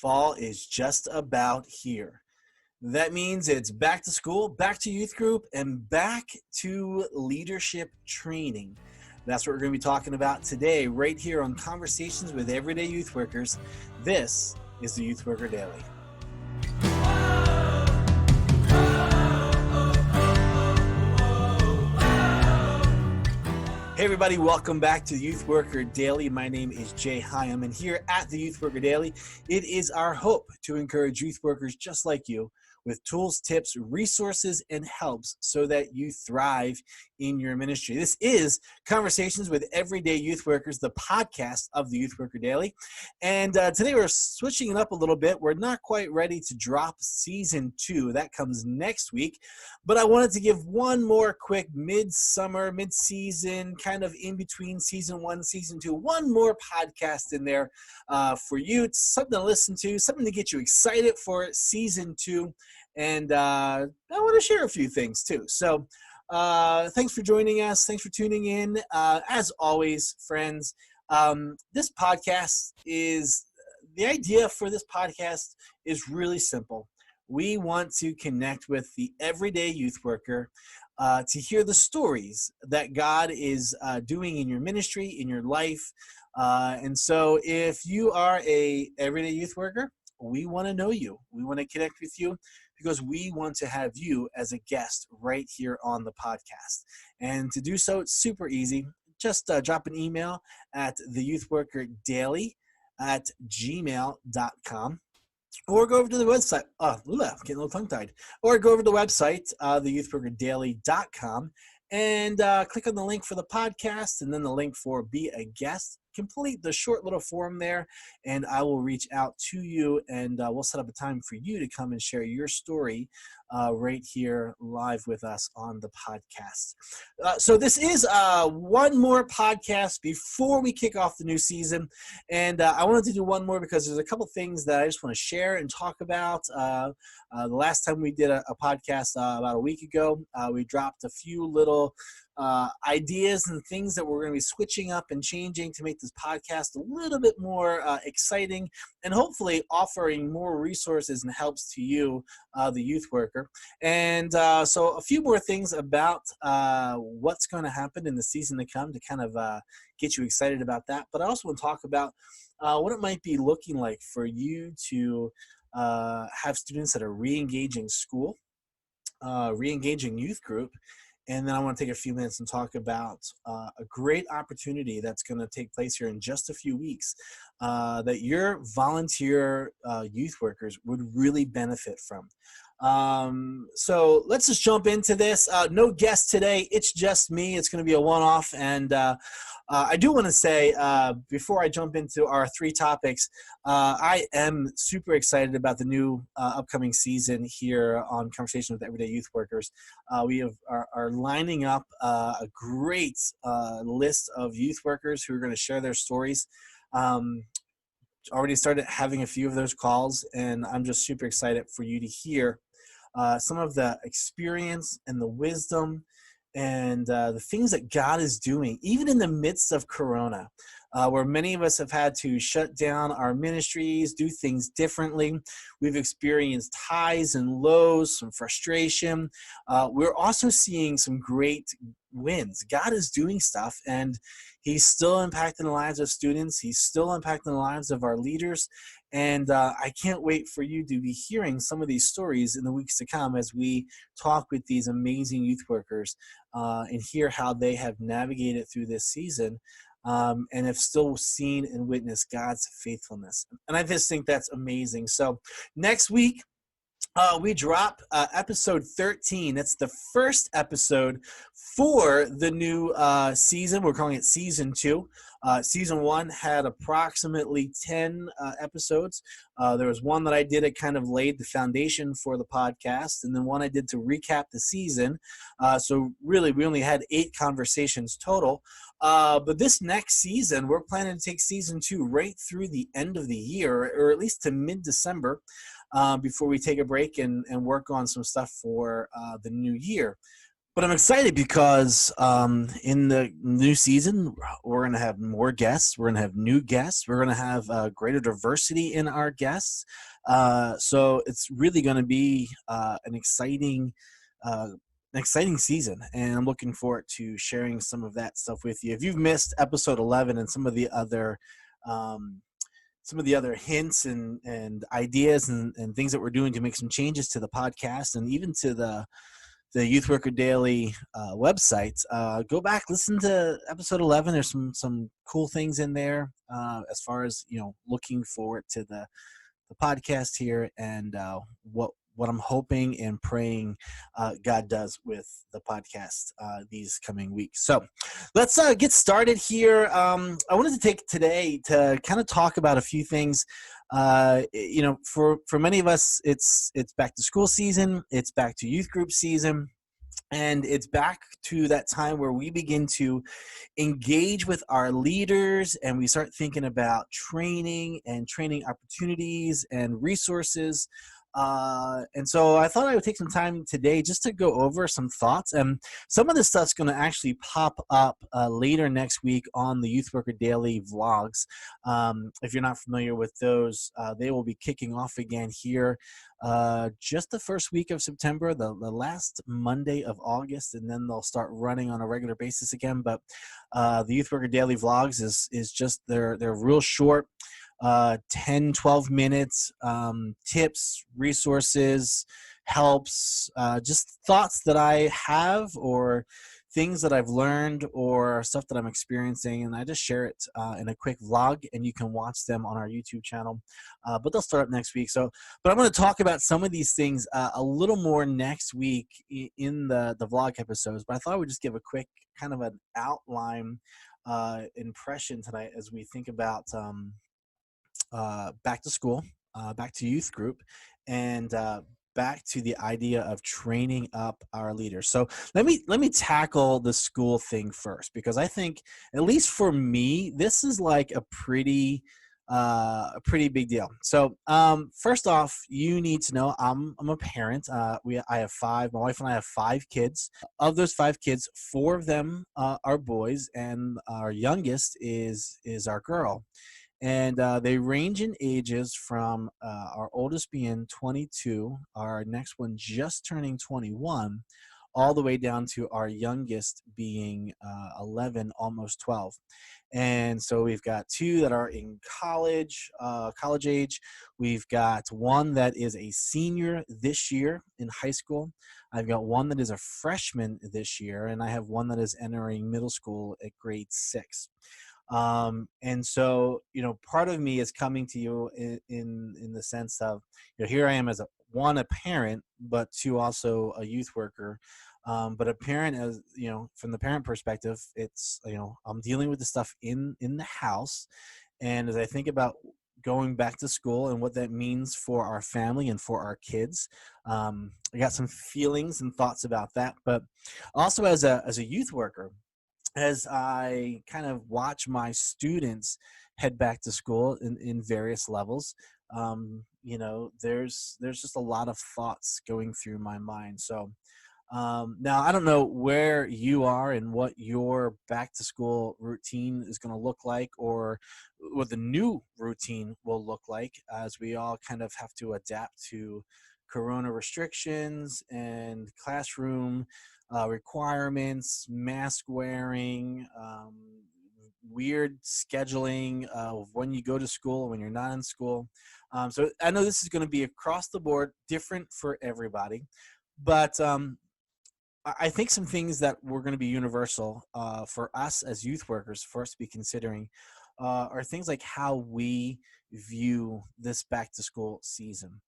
Fall is just about here. That means it's back to school, back to youth group, and back to leadership training. That's what we're going to be talking about today, right here on Conversations with Everyday Youth Workers. This is the Youth Worker Daily. Hey everybody, welcome back to the Youth Worker Daily. My name is Jay Hyam, and here at the Youth Worker Daily, it is our hope to encourage youth workers just like you with tools, tips, resources, and helps so that you thrive in your ministry. This is Conversations with Everyday Youth Workers, the podcast of the Youth Worker Daily. And today we're switching it up a little bit. We're not quite ready to drop season 2. That comes next week. But I wanted to give one more quick mid-summer, mid-season, kind of in between season 1 and season 2, one more podcast in there for you. It's something to listen to, something to get you excited for season 2. And I want to share a few things too. So thanks for joining us. Thanks for tuning in. As always, friends, this podcast is, the idea for this podcast is really simple. We want to connect with the everyday youth worker to hear the stories that God is doing in your ministry, in your life. And so if you are a everyday youth worker, we want to know you. We want to connect with you because we want to have you as a guest right here on the podcast. And to do so, it's super easy. Just drop an email at theyouthworkerdaily@gmail.com. Or go over to the website. Getting a little tongue-tied. Or go over to the website, theyouthworkerdaily.com, and click on the link for the podcast and then the link for Be a Guest. Complete the short little form there, and I will reach out to you, and we'll set up a time for you to come and share your story right here live with us on the podcast. So this is one more podcast before we kick off the new season, and I wanted to do one more because there's a couple things that I just want to share and talk about. The last time we did a podcast about a week ago, we dropped a few little ideas and things that we're going to be switching up and changing to make this podcast a little bit more exciting and hopefully offering more resources and helps to you, the youth worker. And so a few more things about what's going to happen in the season to come to kind of get you excited about that. But I also want to talk about what it might be looking like for you to have students that are re-engaging school, re-engaging youth group. And then I want to take a few minutes and talk about a great opportunity that's going to take place here in just a few weeks that your volunteer youth workers would really benefit from. So let's just jump into this. No guest today. It's just me. It's going to be a one-off. And I do want to say, before I jump into our 3 topics, I am super excited about the new upcoming season here on Conversation with Everyday Youth Workers. We are lining up a great list of youth workers who are going to share their stories. Already started having a few of those calls, and I'm just super excited for you to hear some of the experience and the wisdom and the things that God is doing, even in the midst of Corona, where many of us have had to shut down our ministries, do things differently. We've experienced highs and lows, some frustration. We're also seeing some great wins. God is doing stuff, and He's still impacting the lives of students. He's still impacting the lives of our leaders. And I can't wait for you to be hearing some of these stories in the weeks to come as we talk with these amazing youth workers and hear how they have navigated through this season and have still seen and witnessed God's faithfulness. And I just think that's amazing. So next week, we drop episode 13. That's the first episode for the new season. We're calling it season 2. Season 1 had approximately 10 episodes. There was one that I did that kind of laid the foundation for the podcast, and then one I did to recap the season. So really, we only had 8 conversations total. But this next season, we're planning to take season 2 right through the end of the year, or at least to mid-December, before we take a break and work on some stuff for the new year. But I'm excited because in the new season, we're going to have more guests. We're going to have new guests. We're going to have greater diversity in our guests. So it's really going to be uh, an exciting season, and I'm looking forward to sharing some of that stuff with you. If you've missed episode 11 and um, some of the other hints and ideas and things that we're doing to make some changes to the podcast and even to the Youth Worker Daily website. Go back, listen to episode 11. There's some cool things in there as far as looking forward to the podcast here and what I'm hoping and praying God does with the podcast these coming weeks. So let's get started here. I wanted to take today to kind of talk about a few things. For many of us, it's back to school season. It's back to youth group season. And it's back to that time where we begin to engage with our leaders and we start thinking about training and training opportunities and resources. And so I thought I would take some time today just to go over some thoughts. And some of this stuff's going to actually pop up later next week on the Youth Worker Daily vlogs. If you're not familiar with those, they will be kicking off again here just the first week of September, the last Monday of August, and then they'll start running on a regular basis again. But the Youth Worker Daily vlogs is just they're real short, 10, 12 minutes, tips, resources, helps, just thoughts that I have or things that I've learned or stuff that I'm experiencing, and I just share it in a quick vlog, and you can watch them on our YouTube channel. But they'll start up next week. But I'm going to talk about some of these things a little more next week in the vlog episodes. But I thought I would just give a quick kind of an outline impression tonight as we think about back to school, back to youth group, and back to the idea of training up our leaders. So let me tackle the school thing first, because I think, at least for me, this is like a pretty big deal. So first off, you need to know I'm a parent. I have five. My wife and I have 5 kids. Of those 5 kids, 4 of them are boys, and our youngest is our girl. And they range in ages from our oldest being 22, our next one just turning 21, all the way down to our youngest being 11, almost 12. And so we've got 2 that are in college age. We've got one that is a senior this year in high school. I've got one that is a freshman this year, and I have one that is entering middle school at grade 6. And so, part of me is coming to you in the sense of, here I am as a parent, but 2, also a youth worker. But a parent, as from the parent perspective, it's, I'm dealing with the stuff in the house. And as I think about going back to school and what that means for our family and for our kids, I got some feelings and thoughts about that. But also as a youth worker, as I kind of watch my students head back to school in various levels, there's just a lot of thoughts going through my mind. So now I don't know where you are and what your back to school routine is going to look like, or what the new routine will look like, as we all kind of have to adapt to corona restrictions and classroom requirements, mask wearing, weird scheduling of when you go to school and when you're not in school. So I know this is going to be across the board, different for everybody. But I think some things that were going to be universal for us as youth workers, for us to be considering, are things like how we view this back to school season.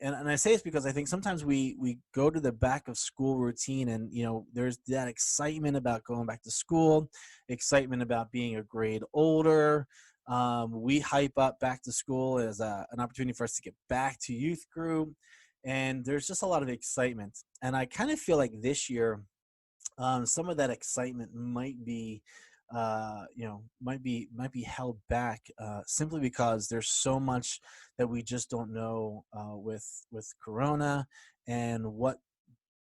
And I say this because I think sometimes we go to the back of school routine, and there's that excitement about going back to school, excitement about being a grade older. We hype up back to school as an opportunity for us to get back to youth group, and there's just a lot of excitement. And I kind of feel like this year, some of that excitement might be might be held back, simply because there's so much that we just don't know with corona, and what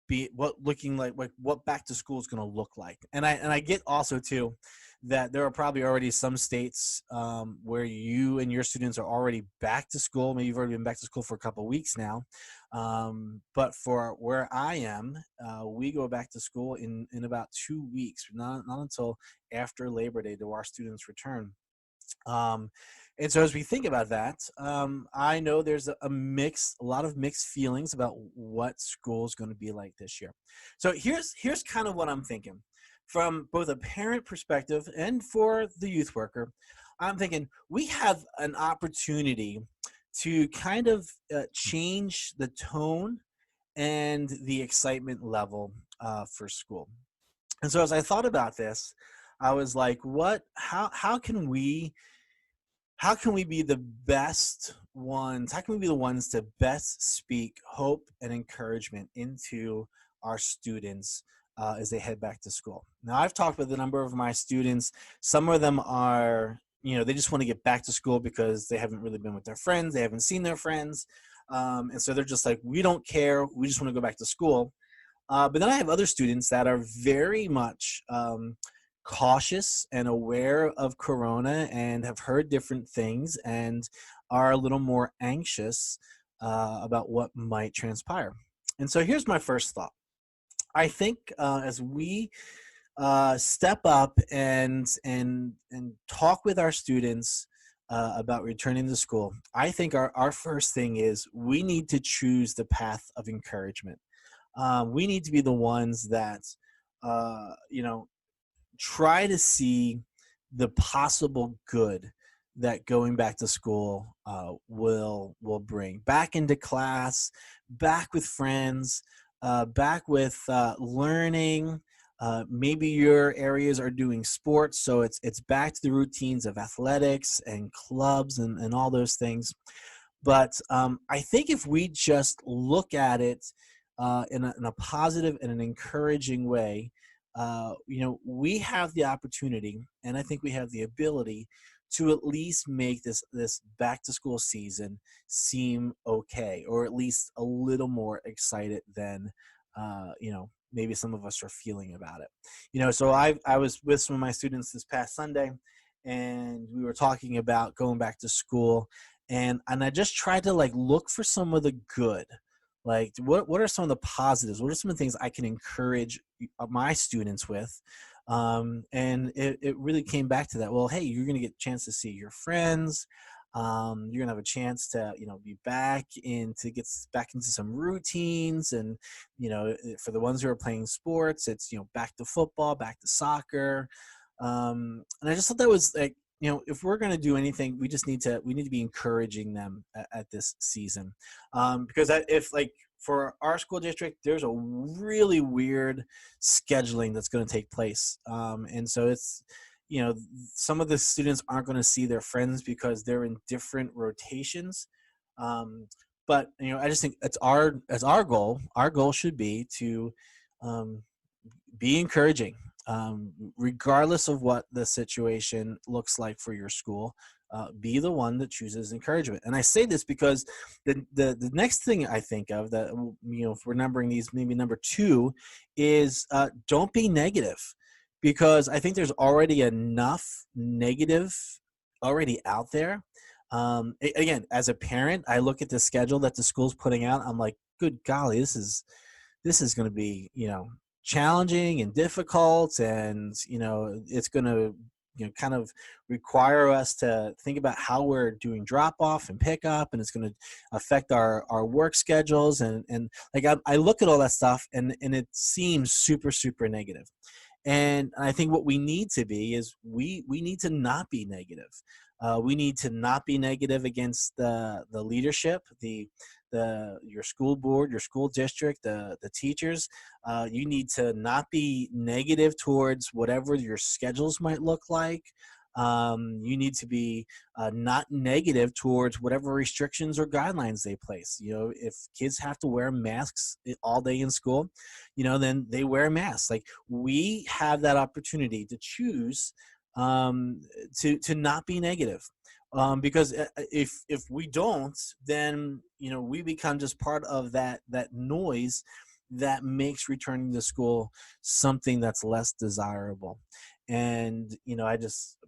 be what looking like what back to school is going to look like. And I get also too that there are probably already some states where you and your students are already back to school. Maybe you've already been back to school for a couple of weeks now. But for where I am, we go back to school in about 2 weeks, not until after Labor Day do our students return. Um, and so as we think about that, I know there's a lot of mixed feelings about what school is going to be like this year. So here's kind of what I'm thinking from both a parent perspective and for the youth worker. I'm thinking we have an opportunity to kind of change the tone and the excitement level for school. And so as I thought about this, I was like, how can we be the best ones? How can we be the ones to best speak hope and encouragement into our students as they head back to school? Now, I've talked with a number of my students. Some of them are, they just want to get back to school because they haven't really been with their friends. They haven't seen their friends. And so they're just like, we don't care. We just want to go back to school. But then I have other students that are very much cautious and aware of Corona and have heard different things and are a little more anxious about what might transpire. And so here's my first thought. I think as we step up and talk with our students about returning to school, I think our first thing is we need to choose the path of encouragement. We need to be the ones that, try to see the possible good that going back to school will bring. Back into class, back with friends, back with learning. Maybe your areas are doing sports, so it's back to the routines of athletics and clubs and all those things. But I think if we just look at it in a positive and an encouraging way, we have the opportunity, and I think we have the ability to at least make this back to school season seem okay, or at least a little more excited than maybe some of us are feeling about it. So I was with some of my students this past Sunday, and we were talking about going back to school, and I just tried to look for some of the good. Like, what are some of the positives? What are some of the things I can encourage my students with? And it really came back to that. Well, hey, you're going to get a chance to see your friends. You're going to have a chance to, be get back into some routines. And, for the ones who are playing sports, it's, back to football, back to soccer. And I just thought that was if we're going to do anything, we need to be encouraging them at this season, because if for our school district, there's a really weird scheduling that's going to take place, and so it's some of the students aren't going to see their friends because they're in different rotations. But I just think it's our goal. Our goal should be to be encouraging, regardless of what the situation looks like for your school. Be the one that chooses encouragement. And I say this because the next thing I think of that, if we're numbering these, maybe number 2 is don't be negative, because I think there's already enough negative already out there. Again, as a parent, I look at the schedule that the school's putting out. I'm like, good golly, this is going to be, challenging and difficult, and it's going to kind of require us to think about how we're doing drop off and pick up, and it's going to affect our work schedules, and I look at all that stuff, and it seems super, super negative. And I think what we need to be is we need to not be negative. We need to not be negative against the leadership, your school board, your school district, the teachers. You need to not be negative towards whatever your schedules might look like. You need to be not negative towards whatever restrictions or guidelines they place. If kids have to wear masks all day in school, then they wear masks. We have that opportunity to choose to not be negative. Because if we don't, then we become just part of that noise that makes returning to school something that's less desirable. And,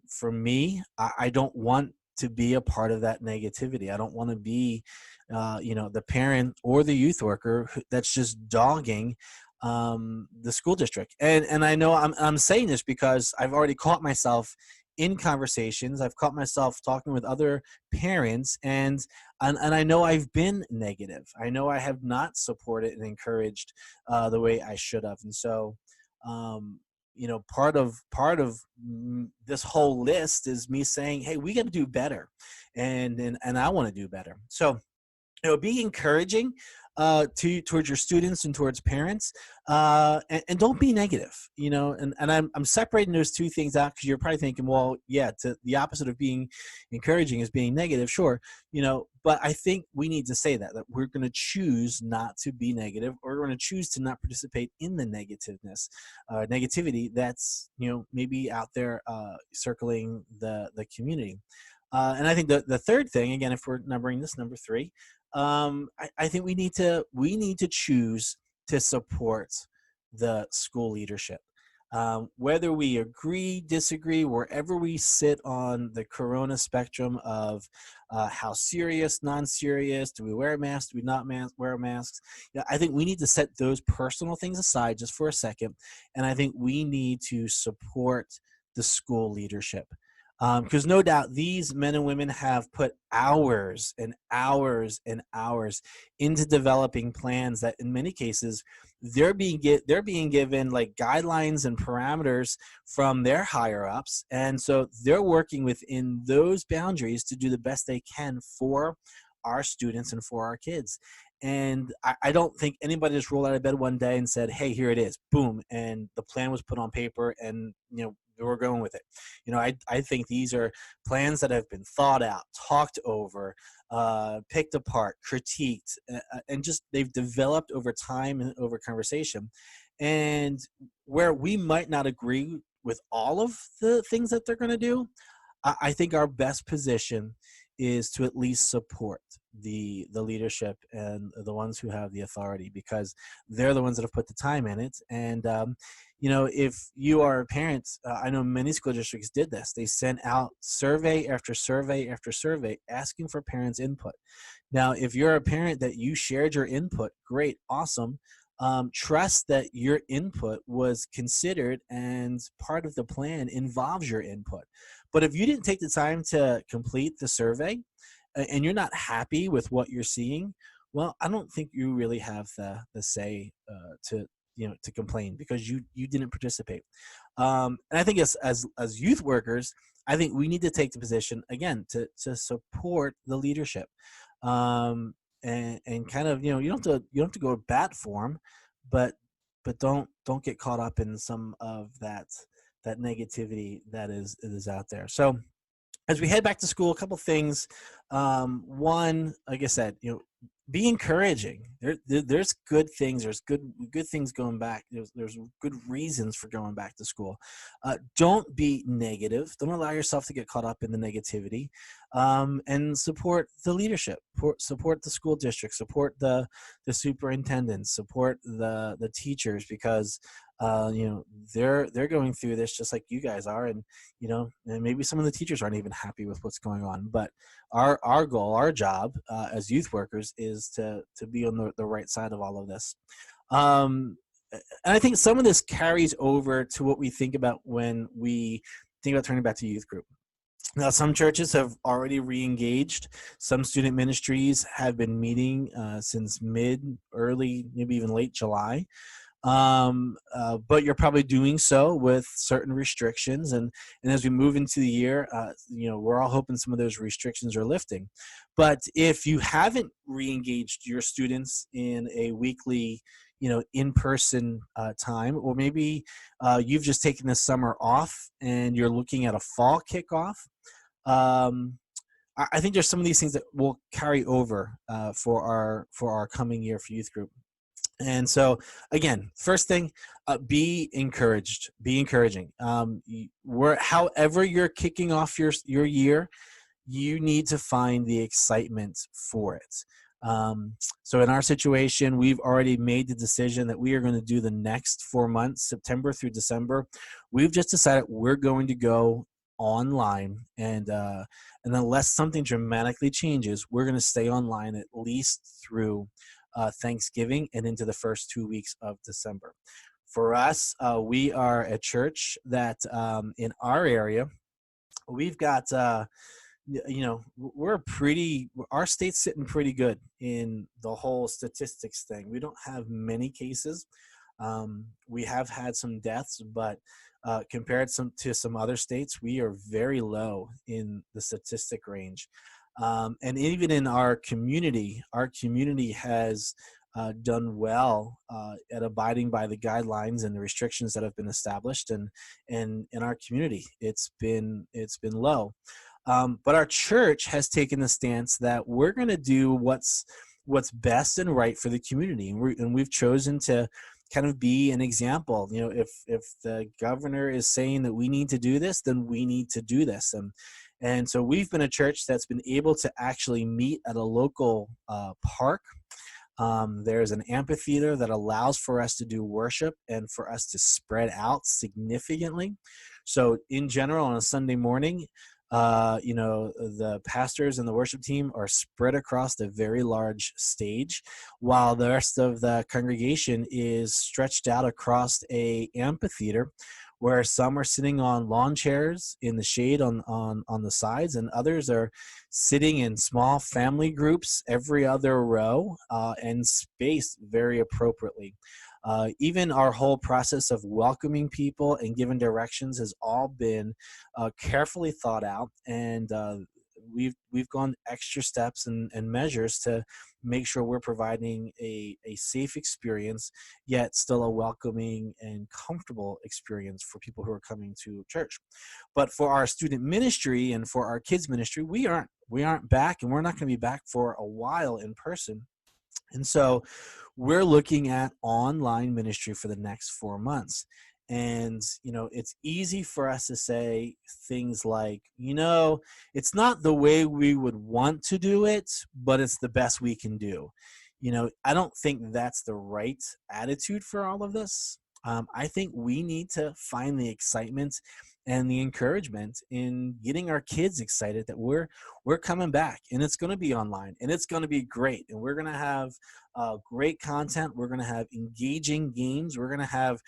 for me, I don't want to be a part of that negativity. I don't want to be, the parent or the youth worker that's just dogging the school district. And I know I'm saying this because I've already caught myself in conversations. I've caught myself talking with other parents, and I know I've been negative. I know I have not supported and encouraged the way I should have. And so, part of this whole list is me saying, hey, we got to do better, and I want to do better. So, be encouraging towards your students and towards parents, and don't be negative. And I'm separating those two things out because you're probably thinking, well, yeah, the opposite of being encouraging is being negative, sure. But I think we need to say that we're going to choose not to be negative, or we're going to choose to not participate in the negativity that's maybe out there circling the community. And I think the third thing, again, if we're numbering this, number three, I think we need to choose to support the school leadership. Whether we agree, disagree, wherever we sit on the corona spectrum of how serious, non-serious, do we wear a mask, do we not wear masks? I think we need to set those personal things aside just for a second, and I think we need to support the school leadership. Because no doubt these men and women have put hours and hours and hours into developing plans that in many cases they're being given like guidelines and parameters from their higher ups, and so they're working within those boundaries to do the best they can for our students and for our kids. And I don't think anybody just rolled out of bed one day and said, hey, here it is, boom, and the plan was put on paper, and we're going with it. I think these are plans that have been thought out, talked over, picked apart, critiqued, and just they've developed over time and over conversation. And where we might not agree with all of the things that they're going to do, I think our best position is to at least support the leadership and the ones who have the authority, because they're the ones that have put the time in it. And if you are a parent, I know many school districts did this. They sent out survey after survey after survey asking for parents' input. Now, if you're a parent that you shared your input, great, awesome. Trust that your input was considered and part of the plan involves your input. But if you didn't take the time to complete the survey and you're not happy with what you're seeing, well, I don't think you really have the say to complain, because you didn't participate. And I think as youth workers, I think we need to take the position again to support the leadership. And kind of you don't have to go to bat for them, but don't get caught up in some of that negativity that is out there. So as we head back to school, a couple things. One, like I said, be encouraging. There's good things. There's good things going back. There's good reasons for going back to school. Don't be negative. Don't allow yourself to get caught up in the negativity. And support the leadership. Support the school district. Support the superintendents. Support the teachers, because they're going through this just like you guys are, and and maybe some of the teachers aren't even happy with what's going on. But our goal, our job as youth workers is to be on the right side of all of this. And I think some of this carries over to what we think about when we think about turning back to youth group. Now, some churches have already re-engaged. Some student ministries have been meeting since early, maybe even late July. But you're probably doing so with certain restrictions, and as we move into the year, we're all hoping some of those restrictions are lifting. But if you haven't re-engaged your students in a weekly in-person time, or maybe you've just taken the summer off and you're looking at a fall kickoff, I think there's some of these things that will carry over for our coming year for youth group. And so, again, first thing, be encouraged. Be encouraging. However you're kicking off your year, you need to find the excitement for it. So in our situation, we've already made the decision that we are going to do the next 4 months, September through December. We've just decided we're going to go online, and unless something dramatically changes, we're going to stay online at least through Thanksgiving and into the first 2 weeks of December. For us, we are a church that in our area, we've got we're our state's sitting pretty good in the whole statistics thing. We don't have many cases. We have had some deaths, but compared to some other states, we are very low in the statistic range. And even in our community has done well at abiding by the guidelines and the restrictions that have been established. And in our community, it's been low. But our church has taken the stance that we're going to do what's best and right for the community, and we've chosen to kind of be an example. If the governor is saying that we need to do this, then we need to do this. And so we've been a church that's been able to actually meet at a local park. There's an amphitheater that allows for us to do worship and for us to spread out significantly. So in general, on a Sunday morning, the pastors and the worship team are spread across the very large stage, while the rest of the congregation is stretched out across a amphitheater, where some are sitting on lawn chairs in the shade on the sides, and others are sitting in small family groups every other row, and spaced very appropriately. Even our whole process of welcoming people and giving directions has all been carefully thought out, and we've gone extra steps and measures to make sure we're providing a safe experience, yet still a welcoming and comfortable experience for people who are coming to church. But for our student ministry and for our kids ministry, we aren't back, and we're not going to be back for a while in person. And so we're looking at online ministry for the next 4 months. And, it's easy for us to say things like, it's not the way we would want to do it, but it's the best we can do. I don't think that's the right attitude for all of this. I think we need to find the excitement and the encouragement in getting our kids excited that we're coming back, and it's going to be online, and it's going to be great, and we're going to have great content. We're going to have engaging games. We're going to have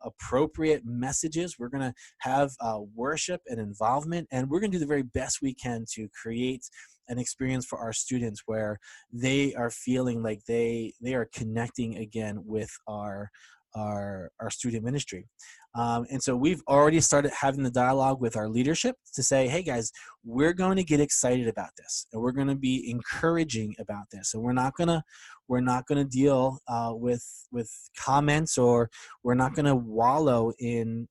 appropriate messages. We're going to have worship and involvement, and we're going to do the very best we can to create an experience for our students where they are feeling like they are connecting again with our student ministry. And so we've already started having the dialogue with our leadership to say, hey guys, we're going to get excited about this, and we're going to be encouraging about this, and we're not going to deal with comments, or we're not going to wallow in,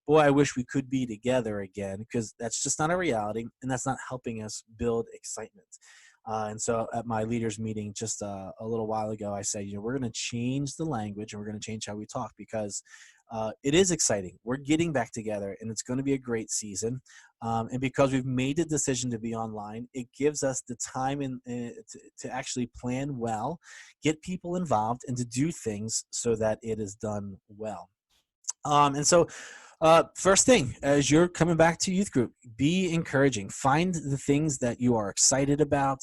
boy, I wish we could be together again, because that's just not a reality, and that's not helping us build excitement. And so at my leaders meeting just a little while ago, I said, we're going to change the language, and we're going to change how we talk, because it is exciting. We're getting back together, and it's going to be a great season. And because we've made the decision to be online, it gives us the time to actually plan well, get people involved, and to do things so that it is done well. And so first thing, as you're coming back to youth group, be encouraging. Find the things that you are excited about.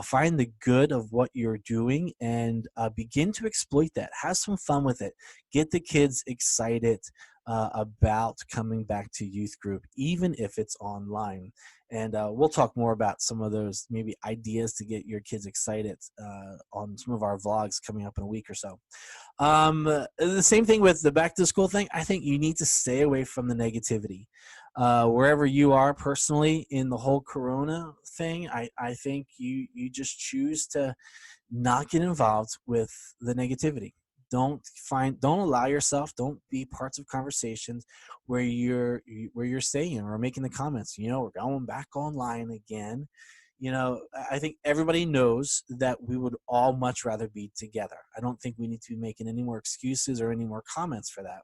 Find the good of what you're doing, and begin to exploit that. Have some fun with it. Get the kids excited about coming back to youth group, even if it's online. And we'll talk more about some of those maybe ideas to get your kids excited on some of our vlogs coming up in a week or so. The same thing with the back to school thing. I think you need to stay away from the negativity. Wherever you are personally in the whole corona thing, I think you just choose to not get involved with the negativity. Don't allow yourself, don't be parts of conversations where you're saying or making the comments, we're going back online again. I think everybody knows that we would all much rather be together. I don't think we need to be making any more excuses or any more comments for that.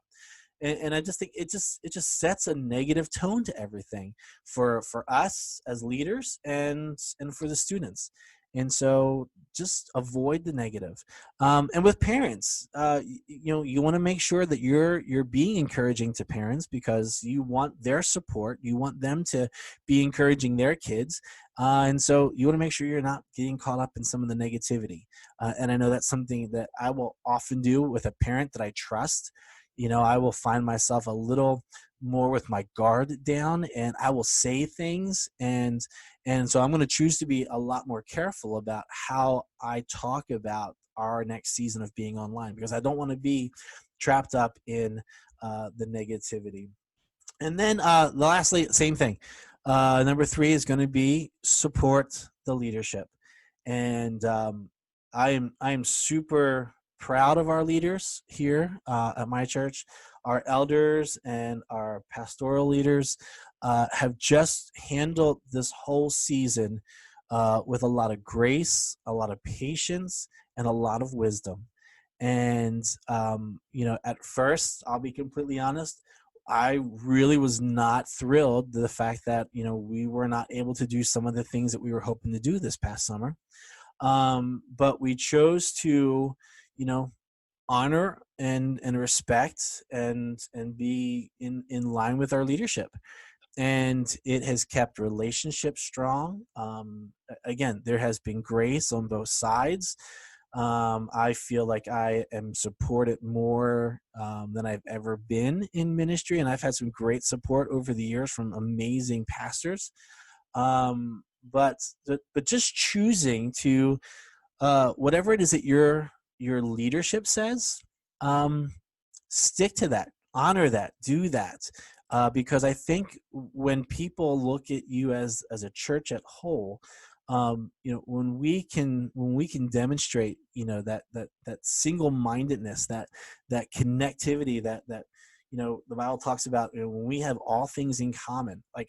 And I just think it just sets a negative tone to everything for us as leaders and for the students. And so just avoid the negative. And with parents, you want to make sure that you're being encouraging to parents, because you want their support. You want them to be encouraging their kids. And so you want to make sure you're not getting caught up in some of the negativity. And I know that's something that I will often do with a parent that I trust. I will find myself a little more with my guard down, and I will say things, and so I'm going to choose to be a lot more careful about how I talk about our next season of being online, because I don't want to be trapped up in the negativity. And then lastly, same thing. Number 3 is going to be support the leadership. And I am super proud of our leaders here at my church. Our elders and our pastoral leaders have just handled this whole season with a lot of grace, a lot of patience, and a lot of wisdom. And at first, I'll be completely honest, I really was not thrilled to the fact that we were not able to do some of the things that we were hoping to do this past summer. But we chose to, honor and respect and be in line with our leadership, and it has kept relationships strong. Again, there has been grace on both sides. I feel like I am supported more than I've ever been in ministry, and I've had some great support over the years from amazing pastors. But just choosing to whatever it is that your leadership says, um, stick to that, honor that, do that, because I think when people look at you as a church at whole, when we can demonstrate that single-mindedness, that connectivity, that the Bible talks about, when we have all things in common. Like,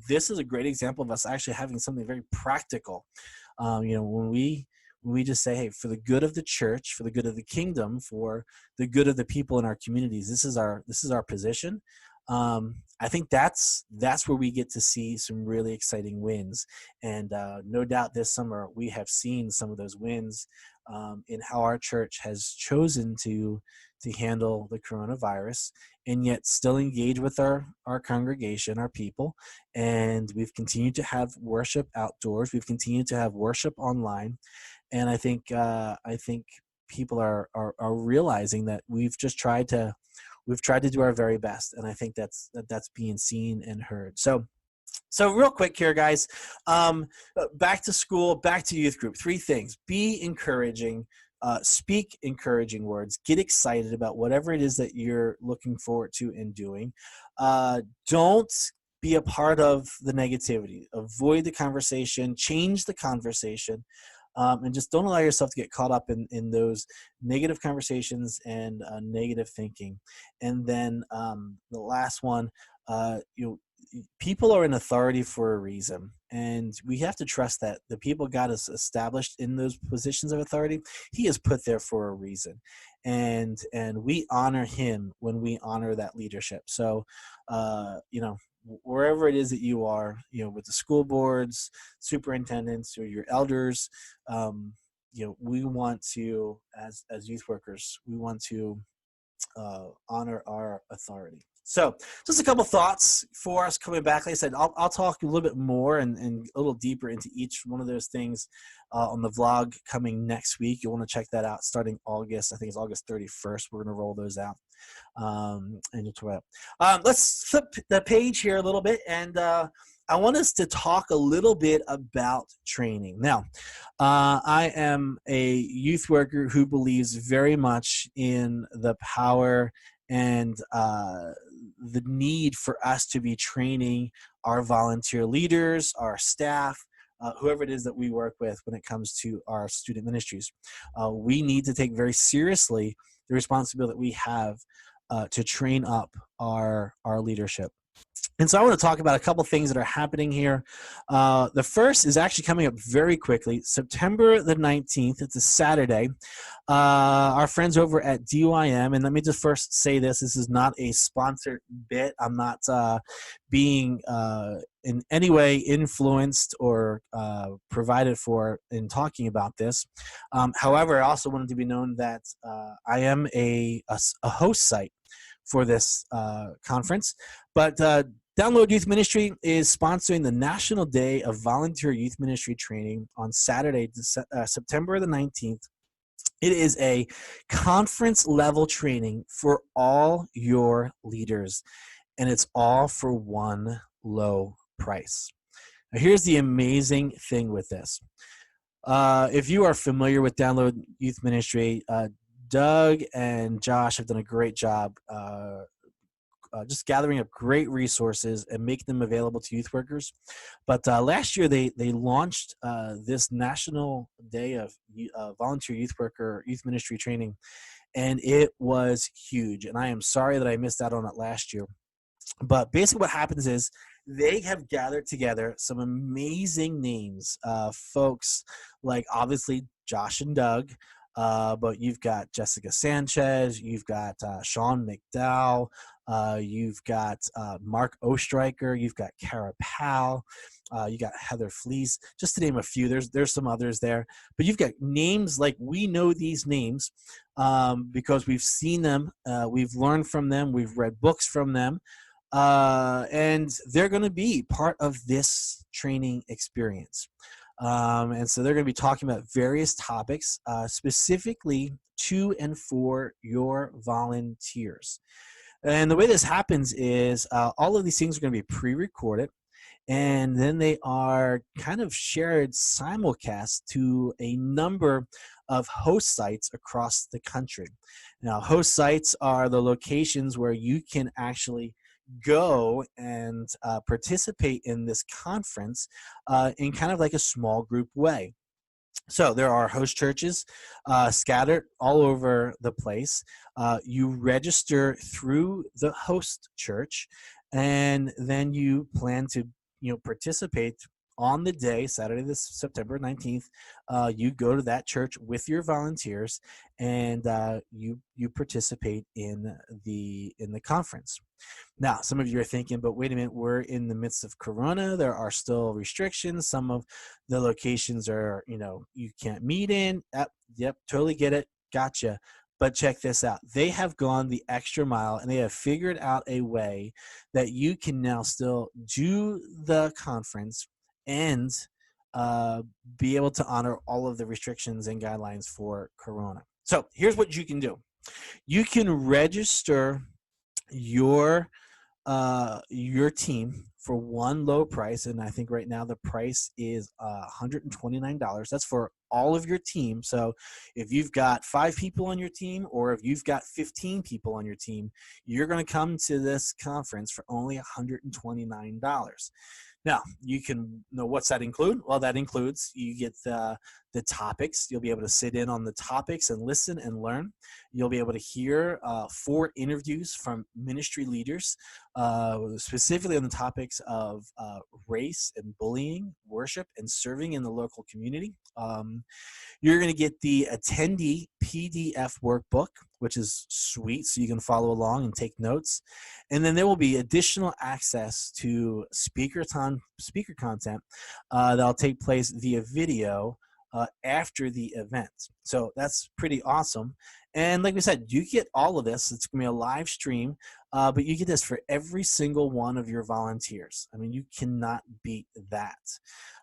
this is a great example of us actually having something very practical. When we just say, hey, for the good of the church, for the good of the kingdom, for the good of the people in our communities, this is our position. I think that's where we get to see some really exciting wins. And no doubt this summer we have seen some of those wins in how our church has chosen to handle the coronavirus, and yet still engage with our congregation, our people. And we've continued to have worship outdoors. We've continued to have worship online. And I think people are realizing that we've tried to do our very best, and I think that's being seen and heard. So real quick here, guys, back to school, back to youth group. 3 things: be encouraging, speak encouraging words, get excited about whatever it is that you're looking forward to and doing. Don't be a part of the negativity. Avoid the conversation, change the conversation. And just don't allow yourself to get caught up in those negative conversations and negative thinking. And then the last one, people are in authority for a reason, and we have to trust that the people God has established in those positions of authority, He has put there for a reason, and we honor Him when we honor that leadership. So, wherever it is that you are, with the school boards, superintendents, or your elders, we want to, as youth workers, we want to honor our authority. So just a couple thoughts for us coming back. Like I said, I'll talk a little bit more and a little deeper into each one of those things on the vlog coming next week. You'll want to check that out starting August. I think it's August 31st. We're going to roll those out. And you'll talk about. Let's flip the page here a little bit, and I want us to talk a little bit about training. Now, I am a youth worker who believes very much in the power and the need for us to be training our volunteer leaders, our staff, whoever it is that we work with when it comes to our student ministries. We need to take very seriously the responsibility that we have to train up our leadership. And so I want to talk about a couple things that are happening here. The first is actually coming up very quickly, September the 19th. It's a Saturday. Our friends over at DYM, and let me just first say this is not a sponsored bit. I'm not being in any way influenced or provided for in talking about this. However, I also wanted to be known that I am a host site for this conference. But Download Youth Ministry is sponsoring the National Day of Volunteer Youth Ministry Training on Saturday, September the 19th. It is a conference level training for all your leaders, and it's all for one low price. Now, here's the amazing thing with this. If you are familiar with Download Youth Ministry, Doug and Josh have done a great job just gathering up great resources and making them available to youth workers. But last year they launched this National Day of Volunteer Youth Ministry Training, and it was huge. And I am sorry that I missed out on it last year. But basically what happens is they have gathered together some amazing names, folks like obviously Josh and Doug, but you've got Jessica Sanchez, you've got Sean McDowell, you've got Mark Ostreicher, you've got Kara Powell, you got Heather Fleece, just to name a few. There's some others there, but you've got names like we know these names because we've seen them, we've learned from them, we've read books from them. And they're going to be part of this training experience. And so they're going to be talking about various topics specifically to and for your volunteers. And the way this happens is all of these things are going to be pre-recorded, and then they are kind of shared simulcast to a number of host sites across the country. Now, host sites are the locations where you can actually go and participate in this conference in kind of like a small group way. So there are host churches scattered all over the place. You register through the host church, and then you plan to participate on the day, Saturday, this September 19th. You go to that church with your volunteers, and you participate in the conference. Now, some of you are thinking, but wait a minute, we're in the midst of Corona. There are still restrictions. Some of the locations are, you can't meet in. Yep, totally get it. Gotcha. But check this out. They have gone the extra mile, and they have figured out a way that you can now still do the conference and be able to honor all of the restrictions and guidelines for Corona. So here's what you can do. You can register your team for one low price, and I think right now the price is $129. That's for all of your team. So if you've got 5 people on your team, or if you've got 15 people on your team, you're going to come to this conference for only $129. Now, you can know what's that include? Well, that includes you get the topics. You'll be able to sit in on the topics and listen and learn. You'll be able to hear 4 interviews from ministry leaders, specifically on the topics of race and bullying, worship, and serving in the local community. You're going to get the attendee PDF workbook, which is sweet, so you can follow along and take notes. And then there will be additional access to speaker content that'll take place via video after the event. So that's pretty awesome. And like we said, you get all of this. It's going to be a live stream, but you get this for every single one of your volunteers. I mean, you cannot beat that.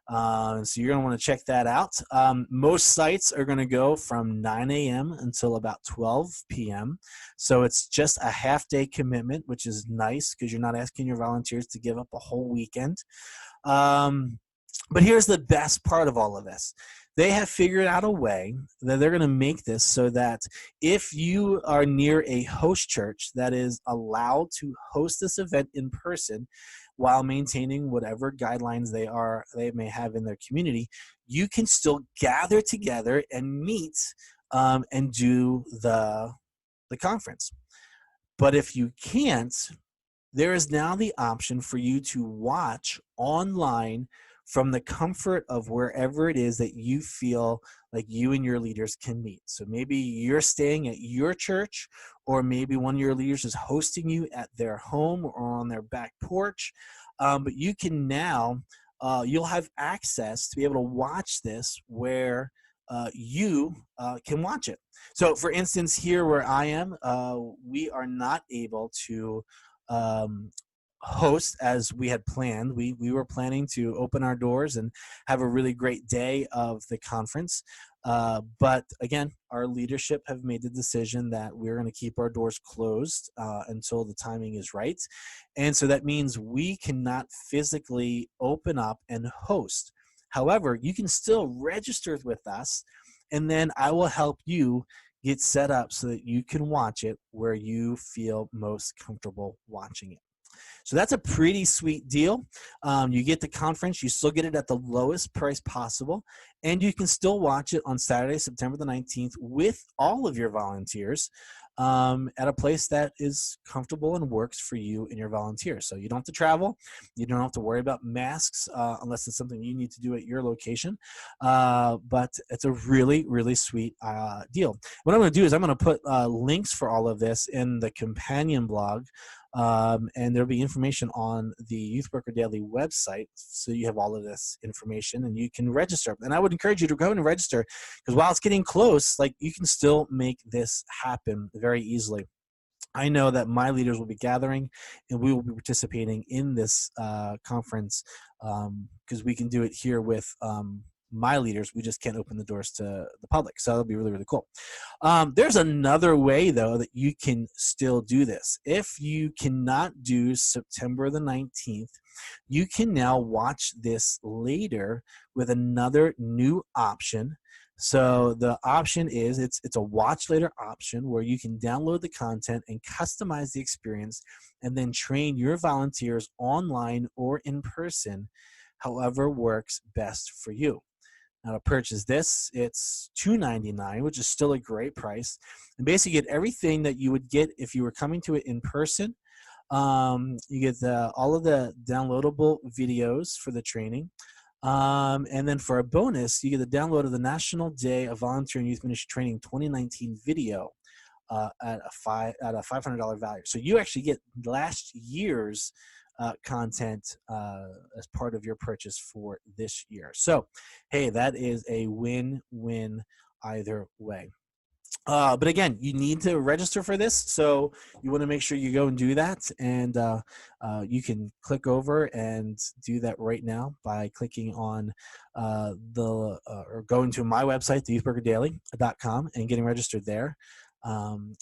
So you're going to want to check that out. Most sites are going to go from 9 a.m. until about 12 p.m. So it's just a half-day commitment, which is nice because you're not asking your volunteers to give up a whole weekend. But here's the best part of all of this. They have figured out a way that they're going to make this so that if you are near a host church that is allowed to host this event in person while maintaining whatever guidelines they may have in their community, you can still gather together and meet and do the conference. But if you can't, there is now the option for you to watch online from the comfort of wherever it is that you feel like you and your leaders can meet. So maybe you're staying at your church, or maybe one of your leaders is hosting you at their home or on their back porch. But you can now, you'll have access to be able to watch this where you can watch it. So for instance, here where I am, we are not able to um, host as we had planned. We were planning to open our doors and have a really great day of the conference. But again, our leadership have made the decision that we're going to keep our doors closed until the timing is right. And so that means we cannot physically open up and host. However, you can still register with us, and then I will help you get set up so that you can watch it where you feel most comfortable watching it. So that's a pretty sweet deal. You get the conference, you still get it at the lowest price possible, and you can still watch it on Saturday, September the 19th with all of your volunteers at a place that is comfortable and works for you and your volunteers. So you don't have to travel. You don't have to worry about masks unless it's something you need to do at your location. But it's a really, really sweet deal. What I'm going to do is I'm going to put links for all of this in the companion blog. And there'll be information on the Youth Worker Daily website, so you have all of this information and you can register. And I would encourage you to go and register, because while it's getting close, like, you can still make this happen very easily. I know that my leaders will be gathering and we will be participating in this conference because we can do it here with my leaders. We just can't open the doors to the public. So that'll be really, really cool. There's another way, though, that you can still do this. If you cannot do September the 19th, you can now watch this later with another new option. So the option is it's a watch later option where you can download the content and customize the experience and then train your volunteers online or in person, however works best for you. Now, to purchase this, it's $2.99, which is still a great price. And basically, you get everything that you would get if you were coming to it in person. You get all of the downloadable videos for the training. And then for a bonus, you get the download of the National Day of Volunteer and Youth Ministry Training 2019 video at a $500 value. So you actually get last year's content as part of your purchase for this year. So, hey, that is a win-win either way. But again, you need to register for this, so you want to make sure you go and do that. And you can click over and do that right now by clicking on or going to my website, theyouthworkerdaily.com, and getting registered there.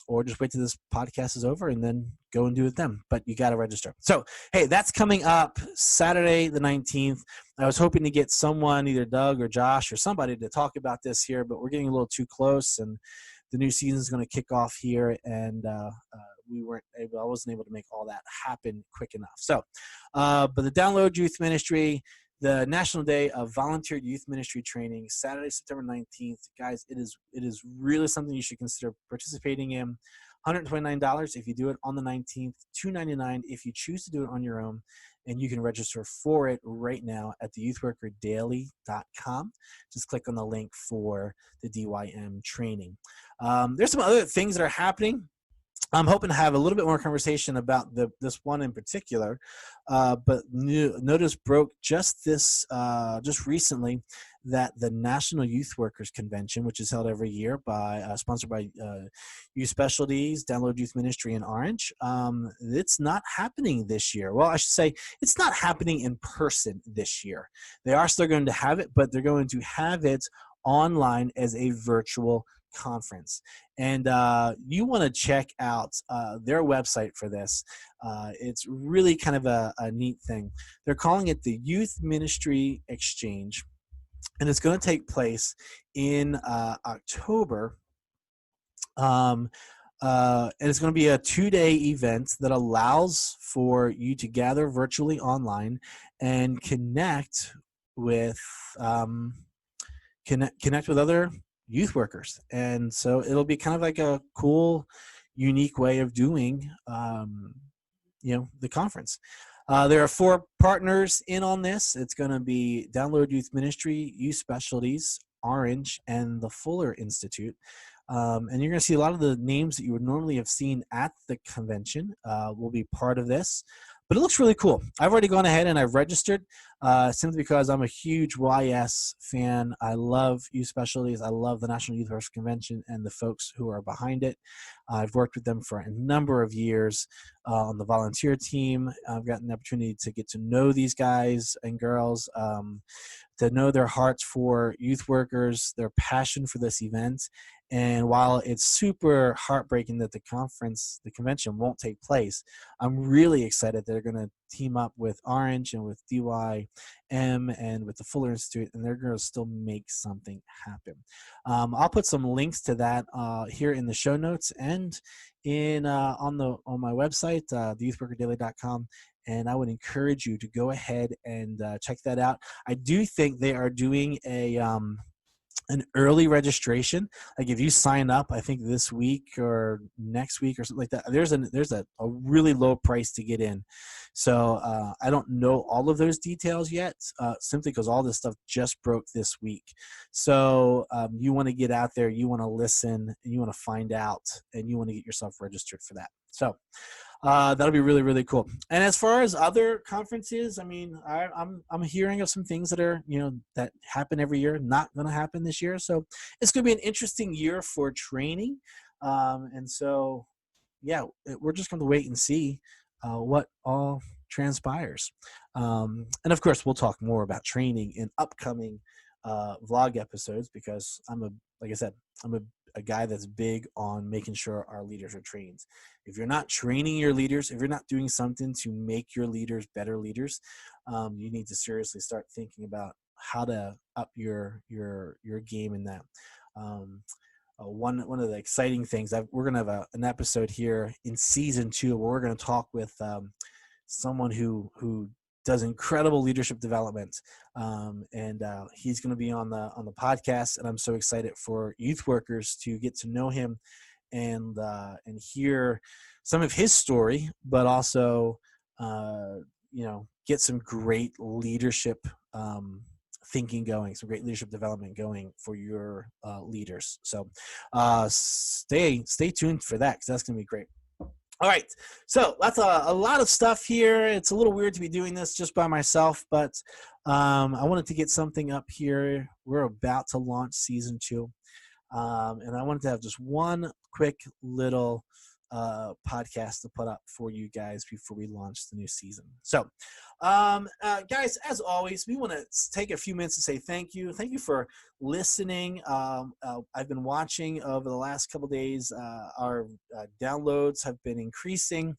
Or just wait till this podcast is over and then go and do it then. But you got to register. So, hey, that's coming up Saturday the 19th. I was hoping to get someone, either Doug or Josh or somebody, to talk about this here, but we're getting a little too close, and the new season is going to kick off here, and I wasn't able to make all that happen quick enough. So, but the Download Youth Ministry, the National Day of Volunteer Youth Ministry Training, Saturday, September 19th. Guys, it is really something you should consider participating in. $129 if you do it on the 19th, $299 if you choose to do it on your own, and you can register for it right now at theyouthworkerdaily.com. Just click on the link for the DYM training. There's some other things that are happening. I'm hoping to have a little bit more conversation about this one in particular, but notice broke just recently that the National Youth Workers Convention, which is held every year sponsored by Youth Specialties, Download Youth Ministry in Orange, it's not happening this year. Well, I should say it's not happening in person this year. They are still going to have it, but they're going to have it online as a virtual conference. And you want to check out their website for this. It's really kind of a neat thing. They're calling it the Youth Ministry Exchange, and it's going to take place in October. And it's going to be a 2-day event that allows for you to gather virtually online and connect with other youth workers. And so it'll be kind of like a cool, unique way of doing the conference. There are 4 partners in on this. It's going to be Download Youth Ministry, Youth Specialties, Orange, and the Fuller Institute. And you're going to see a lot of the names that you would normally have seen at the convention will be part of this. But it looks really cool. I've already gone ahead and I've registered simply because I'm a huge YS fan. I love Youth Specialties. I love the National Youth Workers Convention and the folks who are behind it. I've worked with them for a number of years on the volunteer team. I've gotten the opportunity to get to know these guys and girls, to know their hearts for youth workers, their passion for this event. And while it's super heartbreaking that the convention won't take place, I'm really excited they're going to team up with Orange and with DYM and with the Fuller Institute, and they're going to still make something happen. I'll put some links to that here in the show notes and in on my website, theyouthworkerdaily.com. And I would encourage you to go ahead and check that out. I do think they are doing an early registration. Like if you sign up, I think this week or next week or something like that, there's a really low price to get in. So I don't know all of those details yet, simply because all this stuff just broke this week. So you want to get out there, you want to listen, and you want to find out, and you want to get yourself registered for that. So that'll be really, really cool. And as far as other conferences, I mean, I'm hearing of some things that are, that happen every year, not going to happen this year. So it's going to be an interesting year for training. And so, yeah, we're just going to wait and see what all transpires. And of course, we'll talk more about training in upcoming vlog episodes because like I said, I'm a guy that's big on making sure our leaders are trained. If you're not training your leaders, if you're not doing something to make your leaders better leaders, you need to seriously start thinking about how to up your game in that. One of the exciting things, we're going to have an episode here in season 2 where we're going to talk with someone who does incredible leadership development, and he's going to be on the podcast. And I'm so excited for youth workers to get to know him and hear some of his story, but also get some great leadership thinking going, some great leadership development going for your leaders. So stay tuned for that because that's going to be great. All right, so that's a lot of stuff here. It's a little weird to be doing this just by myself, but I wanted to get something up here. We're about to launch season 2, and I wanted to have just one quick little podcast to put up for you guys before we launch the new season. So, guys, as always, we want to take a few minutes to say thank you. Thank you for listening. I've been watching over the last couple days. Our downloads have been increasing.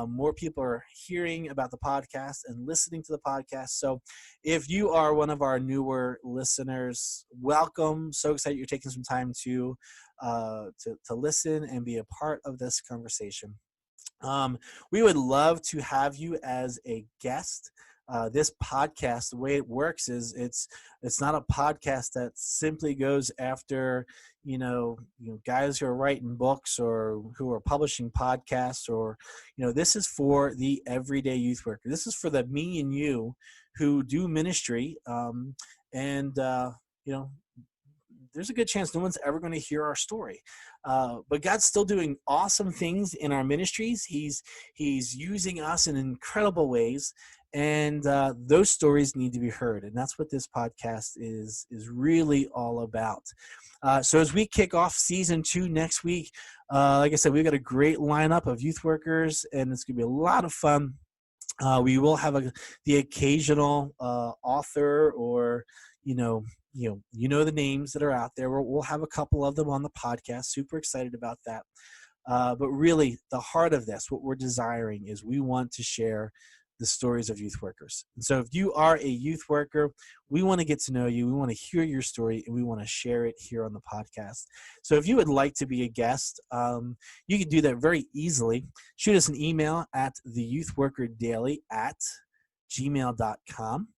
More people are hearing about the podcast and listening to the podcast. So if you are one of our newer listeners, welcome. So excited you're taking some time to listen and be a part of this conversation. We would love to have you as a guest. This podcast, the way it works is it's not a podcast that simply goes after guys who are writing books or who are publishing podcasts, or this is for the everyday youth worker. This is for the me and you who do ministry, and there's a good chance no one's ever going to hear our story. But God's still doing awesome things in our ministries. He's using us in incredible ways, and those stories need to be heard. And that's what this podcast is really all about. So as we kick off season 2 next week, like I said, we've got a great lineup of youth workers, and it's going to be a lot of fun. We will have the occasional author, or the names that are out there. We'll have a couple of them on the podcast. Super excited about that. But really, the heart of this, what we're desiring, is we want to share the stories of youth workers. And so if you are a youth worker, we want to get to know you. We want to hear your story, and we want to share it here on the podcast. So if you would like to be a guest, you can do that very easily. Shoot us an email at theyouthworkerdaily@gmail.com,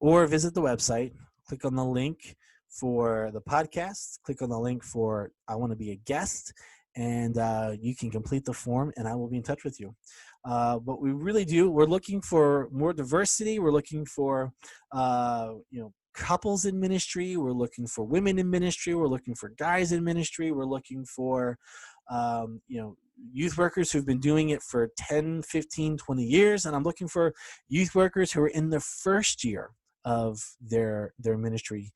or visit the website. Click on the link for the podcast. Click on the link for I want to be a guest, and you can complete the form, and I will be in touch with you. But we really do. We're looking for more diversity. We're looking for, couples in ministry. We're looking for women in ministry. We're looking for guys in ministry. We're looking for, youth workers who've been doing it for 10, 15, 20 years. And I'm looking for youth workers who are in the first year of their ministry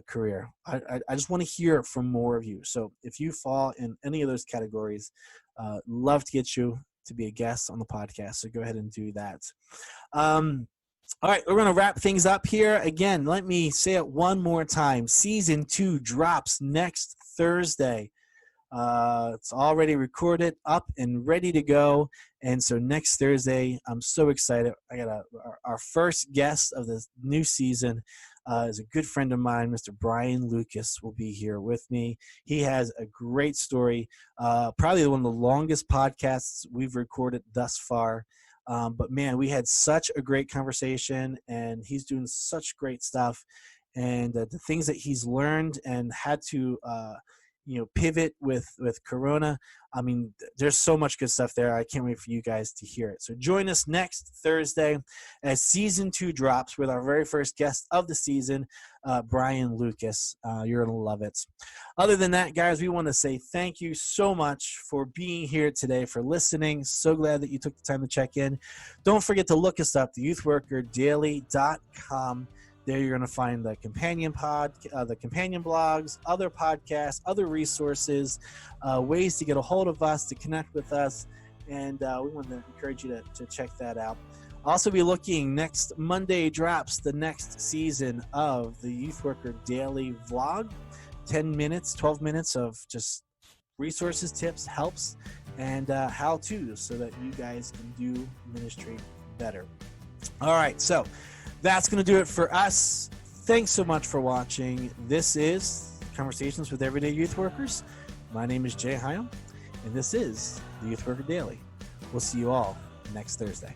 career. I just want to hear from more of you. So if you fall in any of those categories, love to get you to be a guest on the podcast. So go ahead and do that. All right, we're going to wrap things up here. Again, let me say it one more time. Season 2 drops next Thursday. It's already recorded, up and ready to go. And so next Thursday, I'm so excited. I got our first guest of the new season is a good friend of mine, Mr. Brian Lucas, will be here with me. He has a great story, probably one of the longest podcasts we've recorded thus far. But man, we had such a great conversation, and he's doing such great stuff. And the things that he's learned and had to pivot with Corona. I mean, there's so much good stuff there. I can't wait for you guys to hear it. So join us next Thursday as season 2 drops with our very first guest of the season, Brian Lucas. You're going to love it. Other than that, guys, we want to say thank you so much for being here today, for listening. So glad that you took the time to check in. Don't forget to look us up, theyouthworkerdaily.com. There you're going to find the companion the companion blogs, other podcasts, other resources, ways to get a hold of us, to connect with us, and we want to encourage you to check that out. I'll also be looking, next Monday drops the next season of the Youth Worker Daily Vlog, 10 minutes, 12 minutes of just resources, tips, helps, and how-tos so that you guys can do ministry better. All right, so that's going to do it for us. Thanks so much for watching. This is Conversations with Everyday Youth Workers. My name is Jay Hyam, and this is the Youth Worker Daily. We'll see you all next Thursday.